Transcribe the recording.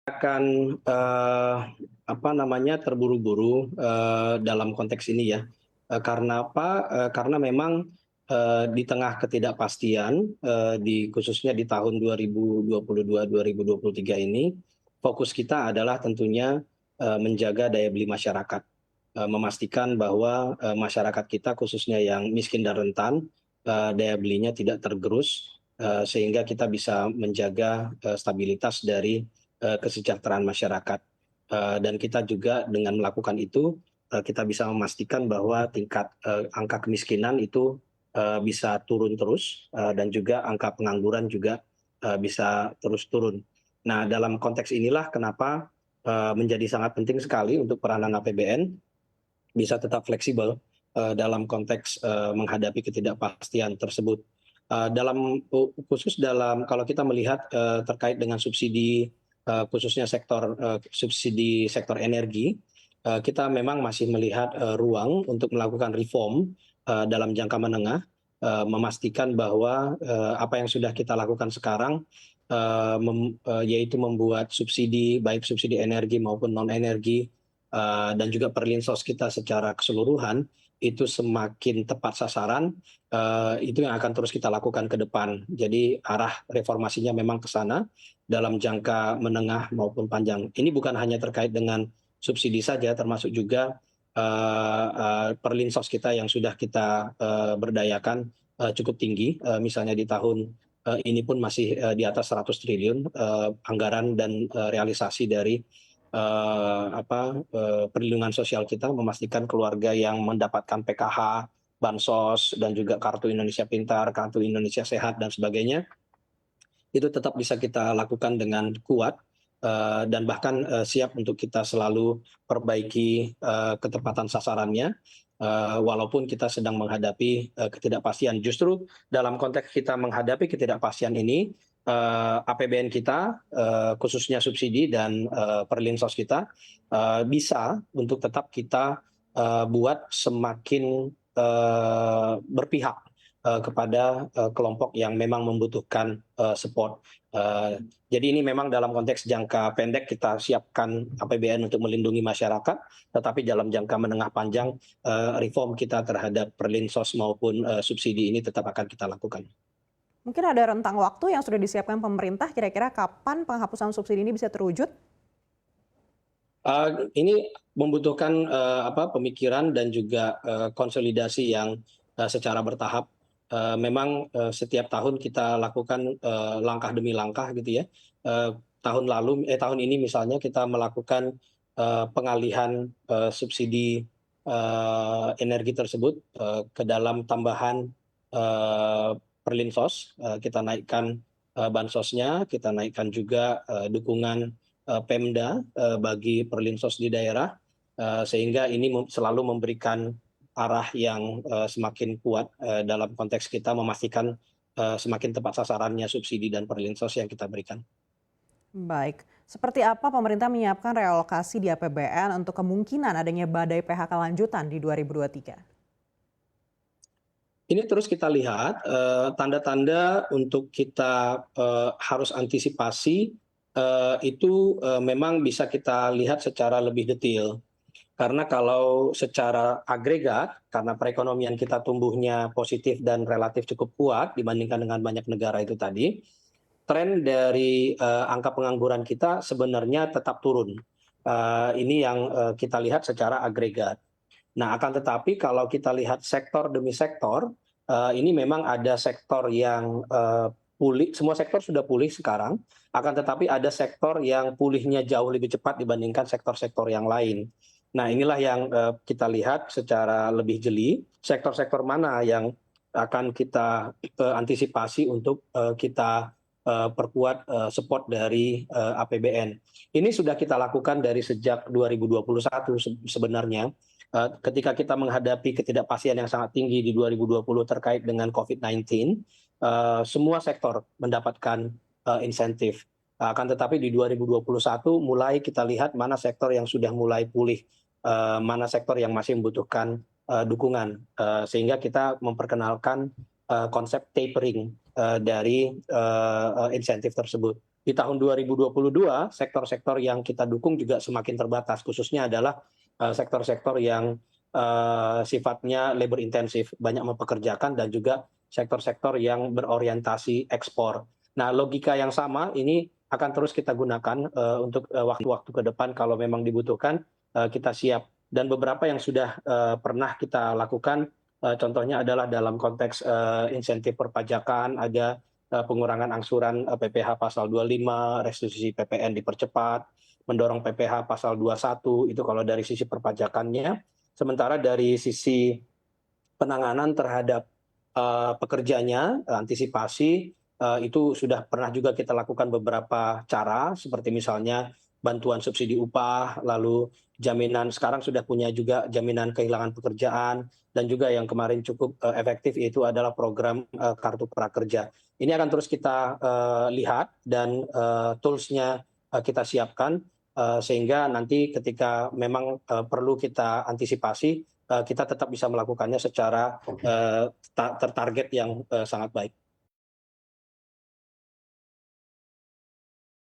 Akan, terburu-buru, dalam konteks ini ya, karena apa, karena memang, di tengah ketidakpastian, khususnya di tahun 2022, 2023 ini, fokus kita adalah tentunya, menjaga daya beli masyarakat, memastikan bahwa, masyarakat kita khususnya yang miskin dan rentan, daya belinya tidak tergerus, sehingga kita bisa menjaga, stabilitas dari kesejahteraan masyarakat. Dan kita juga dengan melakukan itu, kita bisa memastikan bahwa tingkat, angka kemiskinan itu, bisa turun terus, dan juga angka pengangguran juga, bisa terus turun. Nah, dalam konteks inilah kenapa, menjadi sangat penting sekali untuk peranan APBN bisa tetap fleksibel, dalam konteks, menghadapi ketidakpastian tersebut. Khusus dalam kalau kita melihat, terkait dengan subsidi, khususnya subsidi sektor energi, kita memang masih melihat, ruang untuk melakukan reform, dalam jangka menengah, memastikan bahwa, apa yang sudah kita lakukan sekarang, yaitu membuat subsidi, baik subsidi energi maupun non energi, dan juga perlinsos kita secara keseluruhan itu semakin tepat sasaran, itu yang akan terus kita lakukan ke depan. Jadi arah reformasinya memang ke sana dalam jangka menengah maupun panjang. Ini bukan hanya terkait dengan subsidi saja, termasuk juga perlinsos kita yang sudah kita berdayakan cukup tinggi. Misalnya di tahun ini pun masih di atas 100 triliun anggaran dan realisasi dari perlindungan sosial kita, memastikan keluarga yang mendapatkan PKH, bansos, dan juga kartu Indonesia Pintar, kartu Indonesia Sehat, dan sebagainya, itu tetap bisa kita lakukan dengan kuat, dan bahkan siap untuk kita selalu perbaiki ketepatan sasarannya, walaupun kita sedang menghadapi ketidakpastian. Justru dalam konteks kita menghadapi ketidakpastian ini, APBN kita, khususnya subsidi dan perlinsos kita, bisa untuk tetap kita buat semakin berpihak kepada kelompok yang memang membutuhkan support. Jadi ini memang dalam konteks jangka pendek kita siapkan APBN untuk melindungi masyarakat, tetapi dalam jangka menengah panjang, reform kita terhadap perlinsos maupun subsidi ini tetap akan kita lakukan. Mungkin ada rentang waktu yang sudah disiapkan pemerintah, kira-kira kapan penghapusan subsidi ini bisa terwujud? Ini membutuhkan pemikiran dan juga konsolidasi yang secara bertahap. Memang setiap tahun kita lakukan langkah demi langkah gitu ya. Eh, tahun ini misalnya kita melakukan pengalihan subsidi energi tersebut ke dalam tambahan perlinsos. Kita naikkan bansosnya, kita naikkan juga dukungan Pemda bagi perlinsos di daerah, sehingga ini selalu memberikan arah yang semakin kuat dalam konteks kita memastikan semakin tepat sasarannya subsidi dan perlinsos yang kita berikan. Baik, seperti apa pemerintah menyiapkan realokasi di APBN untuk kemungkinan adanya badai PHK lanjutan di 2023? Ini terus kita lihat tanda-tanda untuk kita harus antisipasi itu memang bisa kita lihat secara lebih detail. Karena kalau secara agregat, karena perekonomian kita tumbuhnya positif dan relatif cukup kuat dibandingkan dengan banyak negara itu tadi, tren dari angka pengangguran kita sebenarnya tetap turun. Ini yang kita lihat secara agregat. Nah, akan tetapi kalau kita lihat sektor demi sektor, ini memang ada sektor yang pulih, semua sektor sudah pulih sekarang, akan tetapi ada sektor yang pulihnya jauh lebih cepat dibandingkan sektor-sektor yang lain. Nah, inilah yang kita lihat secara lebih jeli, sektor-sektor mana yang akan kita antisipasi untuk kita perkuat support dari APBN. Ini sudah kita lakukan dari sejak 2021 sebenarnya. Ketika kita menghadapi ketidakpastian yang sangat tinggi di 2020 terkait dengan COVID-19, semua sektor mendapatkan insentif. Akan tetapi di 2021 mulai kita lihat mana sektor yang sudah mulai pulih, mana sektor yang masih membutuhkan dukungan, sehingga kita memperkenalkan konsep tapering dari insentif tersebut. di tahun 2022 sektor-sektor yang kita dukung juga semakin terbatas, khususnya adalah sektor-sektor yang sifatnya labor intensif, banyak mempekerjakan dan juga sektor-sektor yang berorientasi ekspor. Nah, logika yang sama ini akan terus kita gunakan untuk waktu-waktu ke depan kalau memang dibutuhkan kita siap. Dan beberapa yang sudah pernah kita lakukan, contohnya adalah dalam konteks insentif perpajakan, ada pengurangan angsuran PPh pasal 25, restitusi PPN dipercepat, mendorong PPh pasal 21, itu kalau dari sisi perpajakannya. Sementara dari sisi penanganan terhadap pekerjanya, antisipasi, itu sudah pernah juga kita lakukan beberapa cara, seperti misalnya bantuan subsidi upah, lalu jaminan, sekarang sudah punya juga jaminan kehilangan pekerjaan, dan juga yang kemarin cukup efektif yaitu adalah program kartu prakerja. Ini akan terus kita lihat dan tools-nya kita siapkan sehingga nanti ketika memang perlu kita antisipasi, kita tetap bisa melakukannya secara tertarget yang sangat baik.